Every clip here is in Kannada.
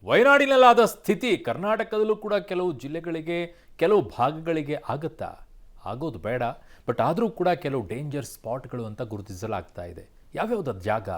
ವಯನಾಡಿನಲ್ಲಾದ ಸ್ಥಿತಿ ಕರ್ನಾಟಕದಲ್ಲೂ ಕೂಡ ಕೆಲವು ಜಿಲ್ಲೆಗಳಿಗೆ ಕೆಲವು ಭಾಗಗಳಿಗೆ ಆಗುತ್ತಾ ಆಗೋದು ಬೇಡ ಬಟ್ ಆದರೂ ಕೂಡ ಕೆಲವು ಡೇಂಜರ್ ಸ್ಪಾಟ್ಗಳು ಅಂತ ಗುರುತಿಸಲಾಗ್ತಾ ಇದೆ. ಯಾವ್ಯಾವ್ದು ಜಾಗ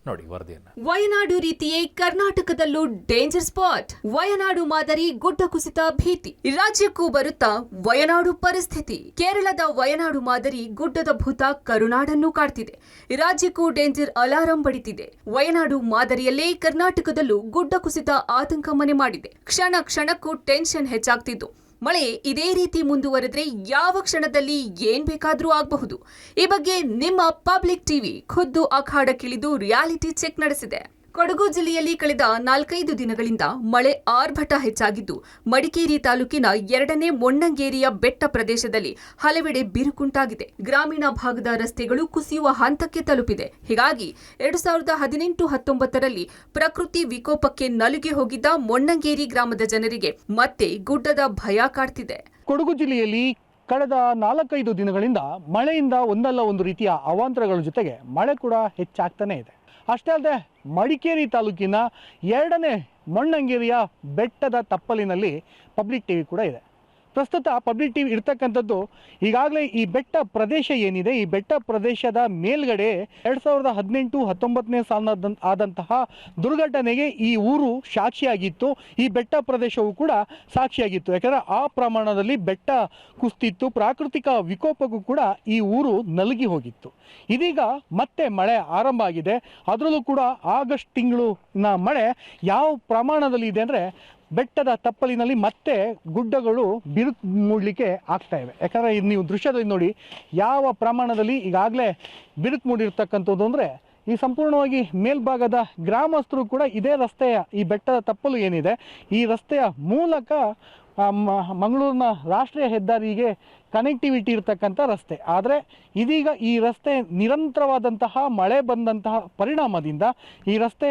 ನೋಡಿ ವರದಿಯನ್ನ. ವಯನಾಡು ರೀತಿಯೇ ಕರ್ನಾಟಕದಲ್ಲೂ ಡೇಂಜರ್ ಸ್ಪಾಟ್. ವಯನಾಡು ಮಾದರಿ ಗುಡ್ಡ ಕುಸಿತ ಭೀತಿ. ರಾಜ್ಯಕ್ಕೂ ಬರುತ್ತಾ ವಯನಾಡು ಪರಿಸ್ಥಿತಿ. ಕೇರಳದ ವಯನಾಡು ಮಾದರಿ ಗುಡ್ಡದ ಭೂತ ಕರುನಾಡನ್ನು ಕಾಡ್ತಿದೆ. ರಾಜ್ಯಕ್ಕೂ ಡೇಂಜರ್ ಅಲಾರಂ ಬಡಿತಿದೆ. ವಯನಾಡು ಮಾದರಿಯಲ್ಲೇ ಕರ್ನಾಟಕದಲ್ಲೂ ಗುಡ್ಡ ಕುಸಿತ ಆತಂಕ ಮನೆ ಮಾಡಿದೆ. ಕ್ಷಣ ಕ್ಷಣಕ್ಕೂ ಟೆನ್ಷನ್ ಹೆಚ್ಚಾಗ್ತಿದ್ದು ಮಳೆ ಇದೇ ರೀತಿ ಮುಂದುವರೆದ್ರೆ ಯಾವ ಕ್ಷಣದಲ್ಲಿ ಏನ್ ಬೇಕಾದ್ರೂ ಆಗಬಹುದು. ಈ ಬಗ್ಗೆ ನಿಮ್ಮ ಪಬ್ಲಿಕ್ ಟಿವಿ ಖುದ್ದು ಅಖಾಡಕ್ಕಿಳಿದು ರಿಯಾಲಿಟಿ ಚೆಕ್ ನಡೆಸಿದೆ. ಕೊಡಗು ಜಿಲ್ಲೆಯಲ್ಲಿ ಕಳೆದ 4-5 ದಿನಗಳಿಂದ ಮಳೆ ಆರ್ಭಟ ಹೆಚ್ಚಾಗಿದ್ದು ಮಡಿಕೇರಿ ತಾಲೂಕಿನ 2ನೇ ಮೊಣ್ಣಂಗೇರಿಯ ಬೆಟ್ಟ ಪ್ರದೇಶದಲ್ಲಿ ಹಲವೆಡೆ ಬಿರುಕುಂಟಾಗಿದೆ. ಗ್ರಾಮೀಣ ಭಾಗದ ರಸ್ತೆಗಳು ಕುಸಿಯುವ ಹಂತಕ್ಕೆ ತಲುಪಿದೆ. ಹೀಗಾಗಿ 2018-19ರಲ್ಲಿ ಪ್ರಕೃತಿ ವಿಕೋಪಕ್ಕೆ ನಲುಗಿ ಹೋಗಿದ್ದ ಮೊಣ್ಣಂಗೇರಿ ಗ್ರಾಮದ ಜನರಿಗೆ ಮತ್ತೆ ಗುಡ್ಡದ ಭಯ ಕಾಡ್ತಿದೆ. ಕೊಡಗು ಜಿಲ್ಲೆಯಲ್ಲಿ ಕಳೆದ 4-5 ದಿನಗಳಿಂದ ಮಳೆಯಿಂದ ಒಂದಲ್ಲ ಒಂದು ರೀತಿಯ ಅವಾಂತರಗಳ ಜೊತೆಗೆ ಮಳೆ ಕೂಡ ಹೆಚ್ಚಾಗ್ತಾನೆ ಇದೆ. ಅಷ್ಟೇ ಅಲ್ಲದೆ ಮಡಿಕೇರಿ ತಾಲೂಕಿನ 2ನೇ ಮೊಣ್ಣಂಗೇರಿಯ ಬೆಟ್ಟದ ತಪ್ಪಲಿನಲ್ಲಿ ಪಬ್ಲಿಕ್ ಟಿವಿ ಕೂಡ ಇದೆ. ಪ್ರಸ್ತುತ ಪಬ್ಲಿಕ್ ಟಿವಿ ಇರ್ತಕ್ಕಂಥದ್ದು ಈಗಾಗಲೇ ಈ ಬೆಟ್ಟ ಪ್ರದೇಶ ಏನಿದೆ, ಈ ಬೆಟ್ಟ ಪ್ರದೇಶದ ಮೇಲ್ಗಡೆ 2018-19ನೇ ಸಾಲಿನ ಆದಂತಹ ದುರ್ಘಟನೆಗೆ ಈ ಊರು ಸಾಕ್ಷಿಯಾಗಿತ್ತು. ಈ ಬೆಟ್ಟ ಪ್ರದೇಶವು ಕೂಡ ಸಾಕ್ಷಿಯಾಗಿತ್ತು. ಯಾಕಂದರೆ ಆ ಪ್ರಮಾಣದಲ್ಲಿ ಬೆಟ್ಟ ಕುಸಿತಿತ್ತು. ಪ್ರಾಕೃತಿಕ ವಿಕೋಪಕ್ಕೂ ಕೂಡ ಈ ಊರು ನಲುಗಿ ಹೋಗಿತ್ತು. ಇದೀಗ ಮತ್ತೆ ಮಳೆ ಆರಂಭ ಆಗಿದೆ. ಅದರಲ್ಲೂ ಕೂಡ ಆಗಸ್ಟ್ ತಿಂಗಳಿನ ಮಳೆ ಯಾವ ಪ್ರಮಾಣದಲ್ಲಿ ಇದೆ ಅಂದರೆ ಬೆಟ್ಟದ ತಪ್ಪಲಿನಲ್ಲಿ ಮತ್ತೆ ಗುಡ್ಡಗಳು ಬಿರುಕು ಮೂಡಲಿಕ್ಕೆ ಆಗ್ತಾ ಇವೆ. ಯಾಕಂದರೆ ಇದು ನೀವು ದೃಶ್ಯದಲ್ಲಿ ನೋಡಿ ಯಾವ ಪ್ರಮಾಣದಲ್ಲಿ ಈಗಾಗಲೇ ಬಿರುಕು ಮೂಡಿರ್ತಕ್ಕಂಥದ್ದು ಅಂದರೆ ಈ ಸಂಪೂರ್ಣವಾಗಿ ಮೇಲ್ಭಾಗದ ಗ್ರಾಮಸ್ಥರು ಕೂಡ ಇದೇ ರಸ್ತೆಯ ಈ ಬೆಟ್ಟದ ತಪ್ಪಲು ಏನಿದೆ ಈ ರಸ್ತೆಯ ಮೂಲಕ ಮಂಗಳೂರಿನ ರಾಷ್ಟ್ರೀಯ ಹೆದ್ದಾರಿಗೆ ಕನೆಕ್ಟಿವಿಟಿ ಇರ್ತಕ್ಕಂಥ ರಸ್ತೆ. ಆದರೆ ಇದೀಗ ಈ ರಸ್ತೆ ನಿರಂತರವಾದಂತಹ ಮಳೆ ಬಂದಂತಹ ಪರಿಣಾಮದಿಂದ ಈ ರಸ್ತೆ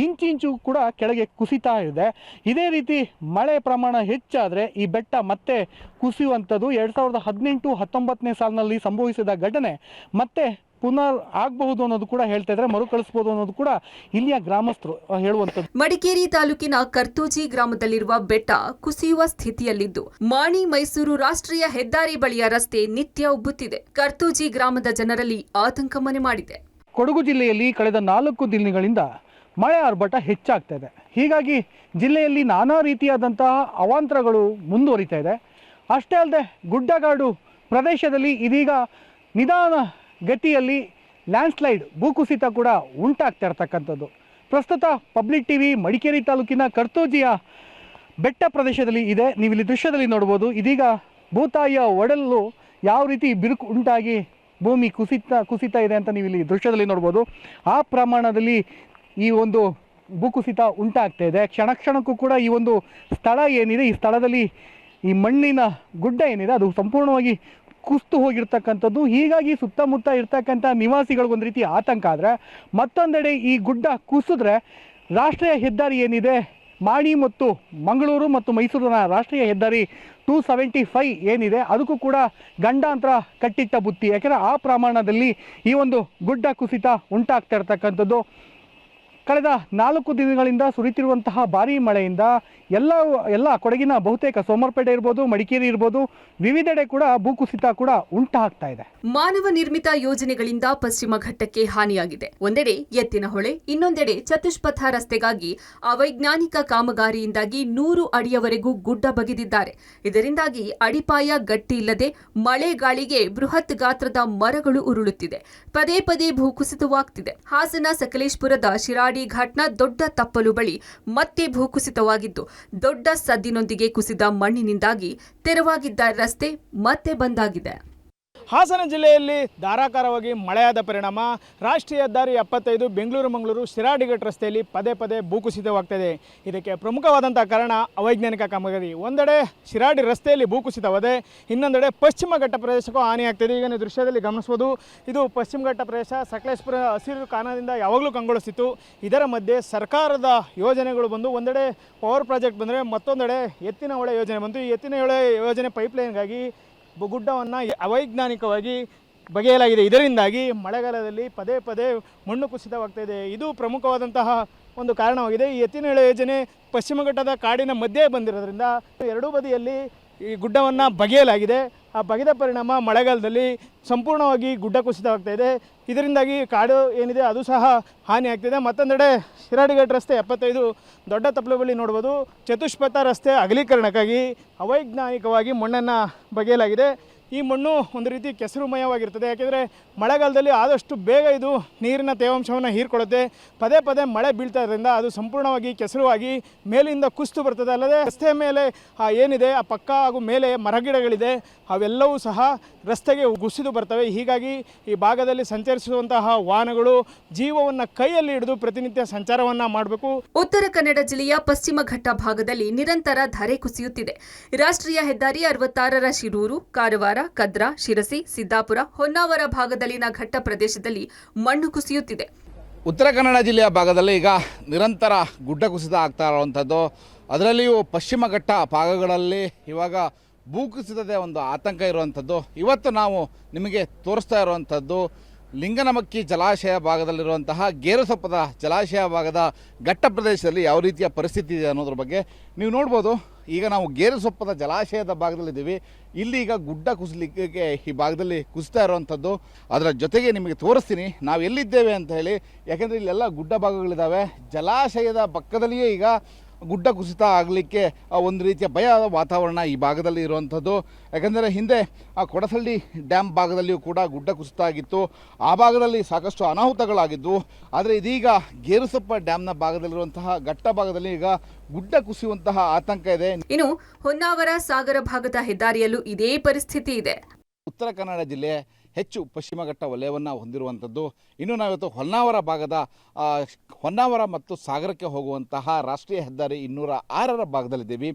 ಇಂಚಿಂಚು ಕೂಡ ಕೆಳಗೆ ಕುಸಿತಾ ಇದೆ. ಇದೇ ರೀತಿ ಮಳೆ ಪ್ರಮಾಣ ಹೆಚ್ಚಾದರೆ ಈ ಬೆಟ್ಟ ಮತ್ತೆ ಕುಸಿಯುವಂಥದ್ದು 2018-19ನೇ ಸಾಲಿನಲ್ಲಿ ಸಂಭವಿಸಿದ ಘಟನೆ ಮತ್ತೆ ಪುನರ್ ಆಗಬಹುದು ಅನ್ನೋದು ಕೂಡ ಹೇಳ್ತಾ ಇದ್ದಾರೆ, ಮರುಕಳಿಸಬಹುದು ಅನ್ನೋದು ಕೂಡ ಇಲ್ಲಿಯ ಗ್ರಾಮಸ್ಥರು ಹೇಳುವಂಥದ್ದು. ಮಡಿಕೇರಿ ತಾಲೂಕಿನ ಕರ್ತೋಜಿ ಗ್ರಾಮದಲ್ಲಿರುವ ಬೆಟ್ಟ ಕುಸಿಯುವ ಸ್ಥಿತಿಯಲ್ಲಿದ್ದು ಮಾಣಿ ಮೈಸೂರು ರಾಷ್ಟ್ರೀಯ ಹೆದ್ದಾರಿ ಬಳಿಯ ರಸ್ತೆ ನಿತ್ಯ ಉಬ್ಬುತ್ತಿದೆ. ಕರ್ತೋಜಿ ಗ್ರಾಮದ ಜನರಲ್ಲಿ ಆತಂಕ ಮನೆ ಮಾಡಿದೆ. ಕೊಡಗು ಜಿಲ್ಲೆಯಲ್ಲಿ ಕಳೆದ 4 ದಿನಗಳಿಂದ ಮಳೆ ಆರ್ಭಟ ಹೆಚ್ಚಾಗ್ತಾ ಇದೆ. ಹೀಗಾಗಿ ಜಿಲ್ಲೆಯಲ್ಲಿ ನಾನಾ ರೀತಿಯಾದಂತಹ ಅವಾಂತರಗಳು ಮುಂದುವರಿತಾ ಇದೆ. ಅಷ್ಟೇ ಅಲ್ಲದೆ ಗುಡ್ಡಗಾಡು ಪ್ರದೇಶದಲ್ಲಿ ಇದೀಗ ನಿಧಾನ ಗತಿಯಲ್ಲಿ ಲ್ಯಾಂಡ್ಸ್ಲೈಡ್ ಭೂಕುಸಿತ ಕೂಡ ಉಂಟಾಗ್ತಾ ಇರ್ತಕ್ಕಂಥದ್ದು. ಪ್ರಸ್ತುತ ಪಬ್ಲಿಕ್ ಟಿವಿ ಮಡಿಕೇರಿ ತಾಲೂಕಿನ ಕರ್ತೋಜಿಯ ಬೆಟ್ಟ ಪ್ರದೇಶದಲ್ಲಿ ಇದೆ. ನೀವು ಇಲ್ಲಿ ದೃಶ್ಯದಲ್ಲಿ ನೋಡ್ಬೋದು. ಇದೀಗ ಭೂತಾಯಿಯ ಒಡಲು ಯಾವ ರೀತಿ ಬಿರುಕು ಉಂಟಾಗಿ ಭೂಮಿ ಕುಸಿತ ಇದೆ ಅಂತ ನೀವು ಇಲ್ಲಿ ದೃಶ್ಯದಲ್ಲಿ ನೋಡ್ಬೋದು. ಆ ಪ್ರಮಾಣದಲ್ಲಿ ಈ ಒಂದು ಭೂಕುಸಿತ ಉಂಟಾಗ್ತಾ ಇದೆ. ಕ್ಷಣಕ್ಕೂ ಕೂಡ ಈ ಒಂದು ಸ್ಥಳ ಏನಿದೆ ಈ ಸ್ಥಳದಲ್ಲಿ ಈ ಮಣ್ಣಿನ ಗುಡ್ಡ ಏನಿದೆ ಅದು ಸಂಪೂರ್ಣವಾಗಿ ಕುಸಿದು ಹೋಗಿರ್ತಕ್ಕಂಥದ್ದು. ಹೀಗಾಗಿ ಸುತ್ತಮುತ್ತ ಇರ್ತಕ್ಕಂಥ ನಿವಾಸಿಗಳಿಗೊಂದು ರೀತಿ ಆತಂಕ. ಆದರೆ ಮತ್ತೊಂದೆಡೆ ಈ ಗುಡ್ಡ ಕುಸಿದ್ರೆ ರಾಷ್ಟ್ರೀಯ ಹೆದ್ದಾರಿ ಏನಿದೆ ಮಾಣಿ ಮತ್ತು ಮಂಗಳೂರು ಮತ್ತು ಮೈಸೂರಿನ ರಾಷ್ಟ್ರೀಯ ಹೆದ್ದಾರಿ 275 ಏನಿದೆ ಅದಕ್ಕೂ ಕೂಡ ಗಂಡಾಂತರ ಕಟ್ಟಿಟ್ಟ ಬುತ್ತಿ. ಯಾಕೆಂದರೆ ಆ ಪ್ರಮಾಣದಲ್ಲಿ ಈ ಒಂದು ಗುಡ್ಡ ಕುಸಿತ ಉಂಟಾಗ್ತಾ ಇರ್ತಕ್ಕಂಥದ್ದು. ಕಳೆದ 4 ದಿನಗಳಿಂದ ಸುರಿತಿರುವಂತಹ ಭಾರೀ ಮಳೆಯಿಂದ ಎಲ್ಲ ಕೊಡಗಿನ ಬಹುತೇಕ ಸೋಮವಾರಪೇಟೆ ಇರ್ಬೋದು, ಮಡಿಕೇರಿ ಇರ್ಬೋದು, ವಿವಿಧೆಡೆ ಕೂಡ ಭೂಕುಸಿತ ಕೂಡ ಉಂಟಾಗ್ತಾ ಇದೆ. ಮಾನವ ನಿರ್ಮಿತ ಯೋಜನೆಗಳಿಂದ ಪಶ್ಚಿಮ ಘಟ್ಟಕ್ಕೆ ಹಾನಿಯಾಗಿದೆ. ಒಂದೆಡೆ ಎತ್ತಿನಹೊಳೆ, ಇನ್ನೊಂದೆಡೆ ಚತುಷ್ಪಥ ರಸ್ತೆಗಾಗಿ ಅವೈಜ್ಞಾನಿಕ ಕಾಮಗಾರಿಯಿಂದಾಗಿ 100 ಅಡಿಯವರೆಗೂ ಗುಡ್ಡ ಬಗೆದಿದ್ದಾರೆ. ಇದರಿಂದಾಗಿ ಅಡಿಪಾಯ ಗಟ್ಟಿ ಇಲ್ಲದೆ ಮಳೆ ಗಾಳಿಗೆ ಬೃಹತ್ ಗಾತ್ರದ ಮರಗಳು ಉರುಳುತ್ತಿದೆ. ಪದೇ ಪದೇ ಭೂಕುಸಿತವಾಗ್ತಿದೆ. ಹಾಸನ ಸಕಲೇಶ್ಪುರದ ಶಿರಾಡಿ ಘಾಟ್ನ ದೊಡ್ಡ ತಪ್ಪಲು ಬಳಿ ಮತ್ತೆ ಭೂಕುಸಿತವಾಗಿದ್ದು ದೊಡ್ಡ ಸದ್ದಿನೊಂದಿಗೆ ಕುಸಿದ ಮಣ್ಣಿನಿಂದಾಗಿ ತೆರವಾಗಿದ್ದ ರಸ್ತೆ ಮತ್ತೆ ಬಂದಾಗಿದೆ. ಹಾಸನ ಜಿಲ್ಲೆಯಲ್ಲಿ ಧಾರಾಕಾರವಾಗಿ ಮಳೆಯಾದ ಪರಿಣಾಮ ರಾಷ್ಟ್ರೀಯ ಹೆದ್ದಾರಿ 75 ಬೆಂಗಳೂರು ಮಂಗಳೂರು ಶಿರಾಡಿಘಾಟ್ ರಸ್ತೆಯಲ್ಲಿ ಪದೇ ಪದೇ ಭೂಕುಸಿತವಾಗ್ತಿದೆ. ಇದಕ್ಕೆ ಪ್ರಮುಖವಾದಂಥ ಕಾರಣ ಅವೈಜ್ಞಾನಿಕ ಕಾಮಗಾರಿ. ಒಂದೆಡೆ ಶಿರಾಡಿ ರಸ್ತೆಯಲ್ಲಿ ಭೂಕುಸಿತವಾದೆ, ಇನ್ನೊಂದೆಡೆ ಪಶ್ಚಿಮ ಘಟ್ಟ ಪ್ರದೇಶಕ್ಕೂ ಹಾನಿಯಾಗ್ತಿದೆ. ಈಗ ನೀವು ದೃಶ್ಯದಲ್ಲಿ ಗಮನಿಸ್ಬೋದು, ಇದು ಪಶ್ಚಿಮ ಘಟ್ಟ ಪ್ರದೇಶ ಸಕಲೇಶ್ಪುರ ಹಸಿರು ಕಾರಣದಿಂದ ಯಾವಾಗಲೂ ಕಂಗೊಳಿಸಿತ್ತು. ಇದರ ಮಧ್ಯೆ ಸರ್ಕಾರದ ಯೋಜನೆಗಳು ಬಂದು ಒಂದೆಡೆ ಪವರ್ ಪ್ರಾಜೆಕ್ಟ್ ಬಂದರೆ ಮತ್ತೊಂದೆಡೆ ಎತ್ತಿನಹೊಳೆ ಯೋಜನೆ ಬಂತು. ಈ ಎತ್ತಿನಹೊಳೆ ಯೋಜನೆ ಪೈಪ್ಲೈನ್ಗಾಗಿ ಗುಡ್ಡವನ್ನು ಅವೈಜ್ಞಾನಿಕವಾಗಿ ಬಗೆಯಲಾಗಿದೆ. ಇದರಿಂದಾಗಿ ಮಳೆಗಾಲದಲ್ಲಿ ಪದೇ ಪದೇ ಮಣ್ಣು ಕುಸಿತವಾಗ್ತಾ ಇದೆ. ಇದು ಪ್ರಮುಖವಾದಂತಹ ಒಂದು ಕಾರಣವಾಗಿದೆ. ಈ ಎತ್ತಿನಹೊಳೆ ಯೋಜನೆ ಪಶ್ಚಿಮ ಘಟ್ಟದ ಕಾಡಿನ ಮಧ್ಯೆ ಬಂದಿರೋದ್ರಿಂದ ಎರಡೂ ಬದಿಯಲ್ಲಿ ಈ ಗುಡ್ಡವನ್ನು ಬಗೆಯಲಾಗಿದೆ. ಆ ಬಗೆದ ಪರಿಣಾಮ ಮಳೆಗಾಲದಲ್ಲಿ ಸಂಪೂರ್ಣವಾಗಿ ಗುಡ್ಡ ಕುಸಿತವಾಗ್ತಾ ಇದೆ. ಇದರಿಂದಾಗಿ ಕಾಡು ಏನಿದೆ ಅದು ಸಹ ಹಾನಿಯಾಗ್ತಿದೆ. ಮತ್ತೊಂದೆಡೆ ಶಿರಾಡಿಘಾಟ್ ರಸ್ತೆ 75 ದೊಡ್ಡ ತಪ್ಪಲು ಬಳಿ ನೋಡ್ಬೋದು, ಚತುಷ್ಪಥ ರಸ್ತೆ ಅಗಲೀಕರಣಕ್ಕಾಗಿ ಅವೈಜ್ಞಾನಿಕವಾಗಿ ಮಣ್ಣನ್ನು ಬಗೆಯಲಾಗಿದೆ. ಈ ಮಣ್ಣು ಒಂದು ರೀತಿ ಕೆಸರುಮಯವಾಗಿರ್ತದೆ. ಯಾಕೆಂದರೆ ಮಳೆಗಾಲದಲ್ಲಿ ಆದಷ್ಟು ಬೇಗ ಇದು ನೀರಿನ ತೇವಾಂಶವನ್ನು ಹೀರ್ಕೊಳ್ಳುತ್ತೆ. ಪದೇ ಪದೇ ಮಳೆ ಬೀಳ್ತಾ ಇರೋದ್ರಿಂದ ಅದು ಸಂಪೂರ್ಣವಾಗಿ ಕೆಸರುವಾಗಿ ಮೇಲಿಂದ ಕುಸಿದು ಬರ್ತದೆ. ಅಲ್ಲದೆ ರಸ್ತೆಯ ಮೇಲೆ ಏನಿದೆ ಆ ಪಕ್ಕ ಹಾಗೂ ಮೇಲೆ ಮರಗಿಡಗಳಿದೆ ಅವೆಲ್ಲವೂ ಸಹ ರಸ್ತೆಗೆ ಕುಸಿದು ಬರ್ತವೆ. ಹೀಗಾಗಿ ಈ ಭಾಗದಲ್ಲಿ ಸಂಚರಿಸುವಂತಹ ವಾಹನಗಳು ಜೀವವನ್ನು ಕೈಯಲ್ಲಿ ಹಿಡಿದು ಪ್ರತಿನಿತ್ಯ ಸಂಚಾರವನ್ನು ಮಾಡಬೇಕು. ಉತ್ತರ ಕನ್ನಡ ಜಿಲ್ಲೆಯ ಪಶ್ಚಿಮ ಘಟ್ಟ ಭಾಗದಲ್ಲಿ ನಿರಂತರ ಧರೆ ಕುಸಿಯುತ್ತಿದೆ. ರಾಷ್ಟ್ರೀಯ ಹೆದ್ದಾರಿ 66ರ ಶಿರೂರು, ಕಾರವಾರ, ಕದ್ರಾ, ಶಿರಸಿ, ಸಿದ್ದಾಪುರ, ಹೊನ್ನಾವರ ಭಾಗದಲ್ಲಿನ ಘಟ್ಟ ಪ್ರದೇಶದಲ್ಲಿ ಮಣ್ಣು ಕುಸಿಯುತ್ತಿದೆ. ಉತ್ತರ ಕನ್ನಡ ಜಿಲ್ಲೆಯ ಭಾಗದಲ್ಲಿ ಈಗ ನಿರಂತರ ಗುಡ್ಡ ಕುಸಿತ ಆಗ್ತಾ ಇರುವಂಥದ್ದು, ಅದರಲ್ಲಿಯೂ ಪಶ್ಚಿಮ ಘಟ್ಟ ಭಾಗಗಳಲ್ಲಿ ಇವಾಗ ಭೂಕುಸಿತದ ಒಂದು ಆತಂಕ ಇರುವಂಥದ್ದು. ಇವತ್ತು ನಾವು ನಿಮಗೆ ತೋರಿಸ್ತಾ ಇರುವಂಥದ್ದು ಲಿಂಗನಮಕ್ಕಿ ಜಲಾಶಯ ಭಾಗದಲ್ಲಿರುವಂತಹ ಗೇರುಸೊಪ್ಪದ ಜಲಾಶಯ ಭಾಗದ ಘಟ್ಟ ಪ್ರದೇಶದಲ್ಲಿ ಯಾವ ರೀತಿಯ ಪರಿಸ್ಥಿತಿ ಇದೆ ಅನ್ನೋದ್ರ ಬಗ್ಗೆ ನೀವು ನೋಡ್ಬೋದು. ಈಗ ನಾವು ಗೇರುಸೊಪ್ಪದ ಜಲಾಶಯದ ಭಾಗದಲ್ಲಿದ್ದೀವಿ. ಇಲ್ಲಿ ಈಗ ಗುಡ್ಡ ಕುಸಿಲಿಕ್ಕೆ ಈ ಭಾಗದಲ್ಲಿ ಕುಸಿತಾ ಇರುವಂಥದ್ದು. ಅದರ ಜೊತೆಗೆ ನಿಮಗೆ ತೋರಿಸ್ತೀನಿ ನಾವು ಎಲ್ಲಿದ್ದೇವೆ ಅಂತ ಹೇಳಿ. ಯಾಕೆಂದರೆ ಇಲ್ಲೆಲ್ಲ ಗುಡ್ಡ ಭಾಗಗಳಿದ್ದಾವೆ. ಜಲಾಶಯದ ಪಕ್ಕದಲ್ಲಿಯೇ ಈಗ ಗುಡ್ಡ ಕುಸಿತ ಆಗಲಿಕ್ಕೆ ಒಂದು ರೀತಿಯ ಭಯದ ವಾತಾವರಣ ಈ ಭಾಗದಲ್ಲಿ ಇರುವಂಥದ್ದು. ಯಾಕೆಂದರೆ ಹಿಂದೆ ಆ ಕೊಡಸಳ್ಳಿ ಡ್ಯಾಮ್ ಭಾಗದಲ್ಲಿಯೂ ಕೂಡ ಗುಡ್ಡ ಕುಸಿತ ಆಗಿತ್ತು. ಆ ಭಾಗದಲ್ಲಿ ಸಾಕಷ್ಟು ಅನಾಹುತಗಳಾಗಿದ್ದವು. ಆದರೆ ಇದೀಗ ಗೇರುಸೊಪ್ಪ ಡ್ಯಾಮ್ನ ಭಾಗದಲ್ಲಿರುವಂತಹ ಘಟ್ಟ ಭಾಗದಲ್ಲಿ ಈಗ ಗುಡ್ಡ ಕುಸಿಯುವಂತಹ ಆತಂಕ ಇದೆ. ಇನ್ನು ಹೊನ್ನಾವರ ಸಾಗರ ಭಾಗದ ಹೆದ್ದಾರಿಯಲ್ಲೂ ಇದೇ ಪರಿಸ್ಥಿತಿ ಇದೆ. ಉತ್ತರ ಕನ್ನಡ ಜಿಲ್ಲೆ ಹೆಚ್ಚು ಪಶ್ಚಿಮ ಘಟ್ಟ ವಲಯವನ್ನು ಹೊಂದಿರುವಂಥದ್ದು. ಇನ್ನು ನಾವಿವತ್ತು ಹೊನ್ನಾವರ ಭಾಗದ ಹೊನ್ನಾವರ ಮತ್ತು ಸಾಗರಕ್ಕೆ ಹೋಗುವಂತಹ ರಾಷ್ಟ್ರೀಯ ಹೆದ್ದಾರಿ 206ರ ಭಾಗದಲ್ಲಿದ್ದೀವಿ.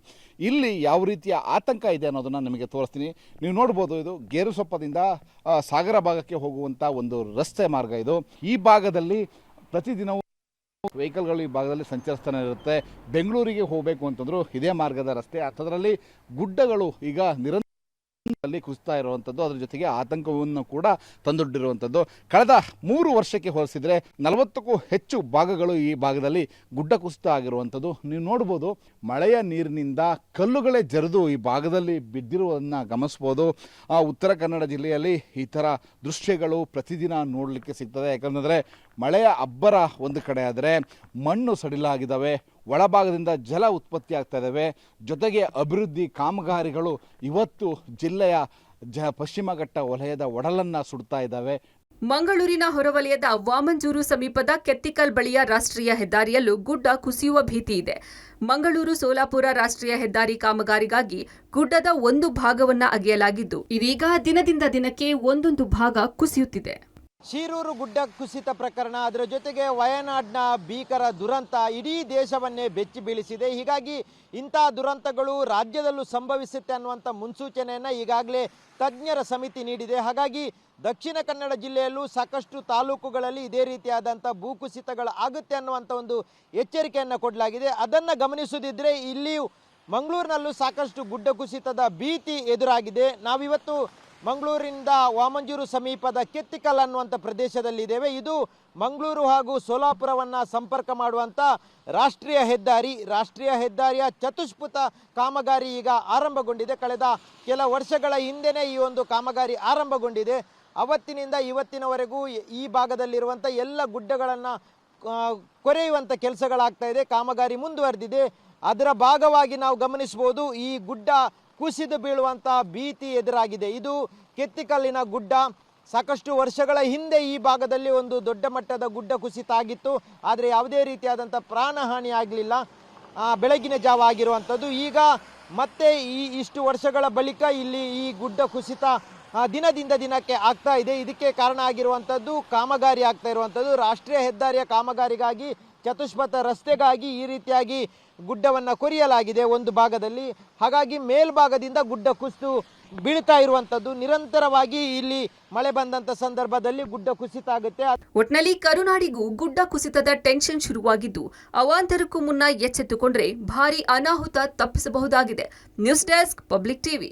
ಇಲ್ಲಿ ಯಾವ ರೀತಿಯ ಆತಂಕ ಇದೆ ಅನ್ನೋದನ್ನು ನಿಮಗೆ ತೋರಿಸ್ತೀನಿ. ನೀವು ನೋಡ್ಬೋದು, ಇದು ಗೇರುಸೊಪ್ಪದಿಂದ ಸಾಗರ ಭಾಗಕ್ಕೆ ಹೋಗುವಂಥ ಒಂದು ರಸ್ತೆ ಮಾರ್ಗ ಇದು. ಈ ಭಾಗದಲ್ಲಿ ಪ್ರತಿದಿನವೂ ವೆಹಿಕಲ್ಗಳು ಈ ಭಾಗದಲ್ಲಿ ಸಂಚರಿಸ್ತಾನೆ ಇರುತ್ತೆ. ಬೆಂಗಳೂರಿಗೆ ಹೋಗಬೇಕು ಅಂತಂದರೂ ಇದೇ ಮಾರ್ಗದ ರಸ್ತೆ. ಅದರಲ್ಲಿ ಗುಡ್ಡಗಳು ಈಗ ಅಲ್ಲಿ ಕುಸಿತಾ ಇರುವಂಥದ್ದು, ಅದರ ಜೊತೆಗೆ ಆತಂಕವನ್ನು ಕೂಡ ತಂದೊಡ್ಡಿರುವಂಥದ್ದು. ಕಳೆದ 3 ವರ್ಷಕ್ಕೆ ಹೋಲಿಸಿದರೆ 40ಕ್ಕೂ ಹೆಚ್ಚು ಭಾಗಗಳು ಈ ಭಾಗದಲ್ಲಿ ಗುಡ್ಡ ಕುಸಿತ ಆಗಿರುವಂಥದ್ದು. ನೀವು ನೋಡ್ಬೋದು, ಮಳೆಯ ನೀರಿನಿಂದ ಕಲ್ಲುಗಳೇ ಜರಿದು ಈ ಭಾಗದಲ್ಲಿ ಬಿದ್ದಿರುವುದನ್ನು ಗಮನಿಸ್ಬೋದು. ಉತ್ತರ ಕನ್ನಡ ಜಿಲ್ಲೆಯಲ್ಲಿ ಈ ಥರ ದೃಶ್ಯಗಳು ಪ್ರತಿದಿನ ನೋಡಲಿಕ್ಕೆ ಸಿಗ್ತದೆ. ಯಾಕಂದರೆ ಮಳೆಯ ಅಬ್ಬರ ಒಂದು ಕಡೆ ಆದರೆ ಮಣ್ಣು ಸಡಿಲಾಗಿದ್ದಾವೆ, ಒಳಭಾಗದಿಂದ ಜಲ ಉತ್ಪತ್ತಿ ಆಗ್ತಾ ಇದ್ದಾವೆ. ಜೊತೆಗೆ ಅಭಿವೃದ್ಧಿ ಕಾಮಗಾರಿಗಳು ಇವತ್ತು ಜಿಲ್ಲೆಯ ಪಶ್ಚಿಮ ಘಟ್ಟ ವಲಯದ ಒಡಲನ್ನು ಸುಡ್ತಾ ಇದ್ದಾವೆ. ಮಂಗಳೂರಿನ ಹೊರವಲಯದ ವಾಮಂಜೂರು ಸಮೀಪದ ಕೆತ್ತಿಕಲ್ ಬಳಿಯ ರಾಷ್ಟ್ರೀಯ ಹೆದ್ದಾರಿಯಲ್ಲೂ ಗುಡ್ಡ ಕುಸಿಯುವ ಭೀತಿ ಇದೆ. ಮಂಗಳೂರು ಸೋಲಾಪುರ ರಾಷ್ಟ್ರೀಯ ಹೆದ್ದಾರಿ ಕಾಮಗಾರಿಗಾಗಿ ಗುಡ್ಡದ ಒಂದು ಭಾಗವನ್ನ ಅಗೆಯಲಾಗಿದ್ದು, ಇದೀಗ ದಿನದಿಂದ ದಿನಕ್ಕೆ ಒಂದೊಂದು ಭಾಗ ಕುಸಿಯುತ್ತಿದೆ. ಶಿರೂರು ಗುಡ್ಡ ಕುಸಿತ ಪ್ರಕರಣ, ಅದರ ಜೊತೆಗೆ ವಯನಾಡ್ನ ಭೀಕರ ದುರಂತ ಇಡೀ ದೇಶವನ್ನೇ ಬೆಚ್ಚಿ ಬೀಳಿಸಿದೆ. ಹೀಗಾಗಿ ಇಂಥ ದುರಂತಗಳು ರಾಜ್ಯದಲ್ಲೂ ಸಂಭವಿಸುತ್ತೆ ಅನ್ನುವಂಥ ಮುನ್ಸೂಚನೆಯನ್ನು ಈಗಾಗಲೇ ತಜ್ಞರ ಸಮಿತಿ ನೀಡಿದೆ. ಹಾಗಾಗಿ ದಕ್ಷಿಣ ಕನ್ನಡ ಜಿಲ್ಲೆಯಲ್ಲೂ ಸಾಕಷ್ಟು ತಾಲೂಕುಗಳಲ್ಲಿ ಇದೇ ರೀತಿಯಾದಂಥ ಭೂಕುಸಿತಗಳು ಆಗುತ್ತೆ ಅನ್ನುವಂಥ ಒಂದು ಎಚ್ಚರಿಕೆಯನ್ನು ಕೊಡಲಾಗಿದೆ. ಅದನ್ನು ಗಮನಿಸುವುದಿದ್ರೆ ಇಲ್ಲಿಯೂ ಮಂಗಳೂರಿನಲ್ಲೂ ಸಾಕಷ್ಟು ಗುಡ್ಡ ಕುಸಿತದ ಭೀತಿ ಎದುರಾಗಿದೆ. ನಾವಿವತ್ತು ಮಂಗಳೂರಿನಿಂದ ವಾಮಂಜೂರು ಸಮೀಪದ ಕೆತ್ತಿಕಲ್ ಅನ್ನುವಂಥ ಪ್ರದೇಶದಲ್ಲಿದ್ದೇವೆ. ಇದು ಮಂಗಳೂರು ಹಾಗೂ ಸೋಲಾಪುರವನ್ನು ಸಂಪರ್ಕ ಮಾಡುವಂಥ ರಾಷ್ಟ್ರೀಯ ಹೆದ್ದಾರಿಯ ಚತುಷ್ಪಥ ಕಾಮಗಾರಿ ಈಗ ಆರಂಭಗೊಂಡಿದೆ. ಕಳೆದ ಕೆಲ ವರ್ಷಗಳ ಹಿಂದೆಯೇ ಈ ಒಂದು ಕಾಮಗಾರಿ ಆರಂಭಗೊಂಡಿದೆ. ಅವತ್ತಿನಿಂದ ಇವತ್ತಿನವರೆಗೂ ಈ ಭಾಗದಲ್ಲಿರುವಂಥ ಎಲ್ಲ ಗುಡ್ಡಗಳನ್ನು ಕೊರೆಯುವಂಥ ಕೆಲಸಗಳಾಗ್ತಾ ಇದೆ. ಕಾಮಗಾರಿ ಮುಂದುವರೆದಿದೆ. ಅದರ ಭಾಗವಾಗಿ ನಾವು ಗಮನಿಸಬಹುದು, ಈ ಗುಡ್ಡ ಕುಸಿದು ಬೀಳುವಂತಹ ಭೀತಿ ಎದುರಾಗಿದೆ. ಇದು ಕೆತ್ತಿಕಲ್ಲಿನ ಗುಡ್ಡ. ಸಾಕಷ್ಟು ವರ್ಷಗಳ ಹಿಂದೆ ಈ ಭಾಗದಲ್ಲಿ ಒಂದು ದೊಡ್ಡ ಮಟ್ಟದ ಗುಡ್ಡ ಕುಸಿತ ಆಗಿತ್ತು. ಆದರೆ ಯಾವುದೇ ರೀತಿಯಾದಂಥ ಪ್ರಾಣಹಾನಿ ಆಗಲಿಲ್ಲ. ಬೆಳಗಿನ ಜಾವ ಆಗಿರುವಂಥದ್ದು. ಈಗ ಮತ್ತೆ ಇಷ್ಟು ವರ್ಷಗಳ ಬಳಿಕ ಇಲ್ಲಿ ಈ ಗುಡ್ಡ ಕುಸಿತ ದಿನದಿಂದ ದಿನಕ್ಕೆ ಆಗ್ತಾ ಇದೆ. ಇದಕ್ಕೆ ಕಾರಣ ಆಗಿರುವಂಥದ್ದು ಕಾಮಗಾರಿ ಆಗ್ತಾ ಇರುವಂಥದ್ದು. ರಾಷ್ಟ್ರೀಯ ಹೆದ್ದಾರಿಯ ಕಾಮಗಾರಿಗಾಗಿ, ಚತುಷ್ಪಥ ರಸ್ತೆಗಾಗಿ ಈ ರೀತಿಯಾಗಿ ಗುಡ್ಡವನ್ನು ಕೊರೆಯಲಾಗಿದೆ ಒಂದು ಭಾಗದಲ್ಲಿ. ಹಾಗಾಗಿ ಮೇಲ್ಭಾಗದಿಂದ ಗುಡ್ಡ ಕುಸಿದು ಬೀಳ್ತಾ ಇರುವಂಥದ್ದು. ನಿರಂತರವಾಗಿ ಇಲ್ಲಿ ಮಳೆ ಬಂದಂಥ ಸಂದರ್ಭದಲ್ಲಿ ಗುಡ್ಡ ಕುಸಿತ ಆಗುತ್ತೆ. ಒಟ್ನಲ್ಲಿ ಕರುನಾಡಿಗೂ ಗುಡ್ಡ ಕುಸಿತದ ಟೆನ್ಷನ್ ಶುರುವಾಗಿದ್ದು, ಅವಾಂತರಕ್ಕೂ ಮುನ್ನ ಎಚ್ಚೆತ್ತುಕೊಂಡ್ರೆ ಭಾರಿ ಅನಾಹುತ ತಪ್ಪಿಸಬಹುದಾಗಿದೆ. News desk, Public TV.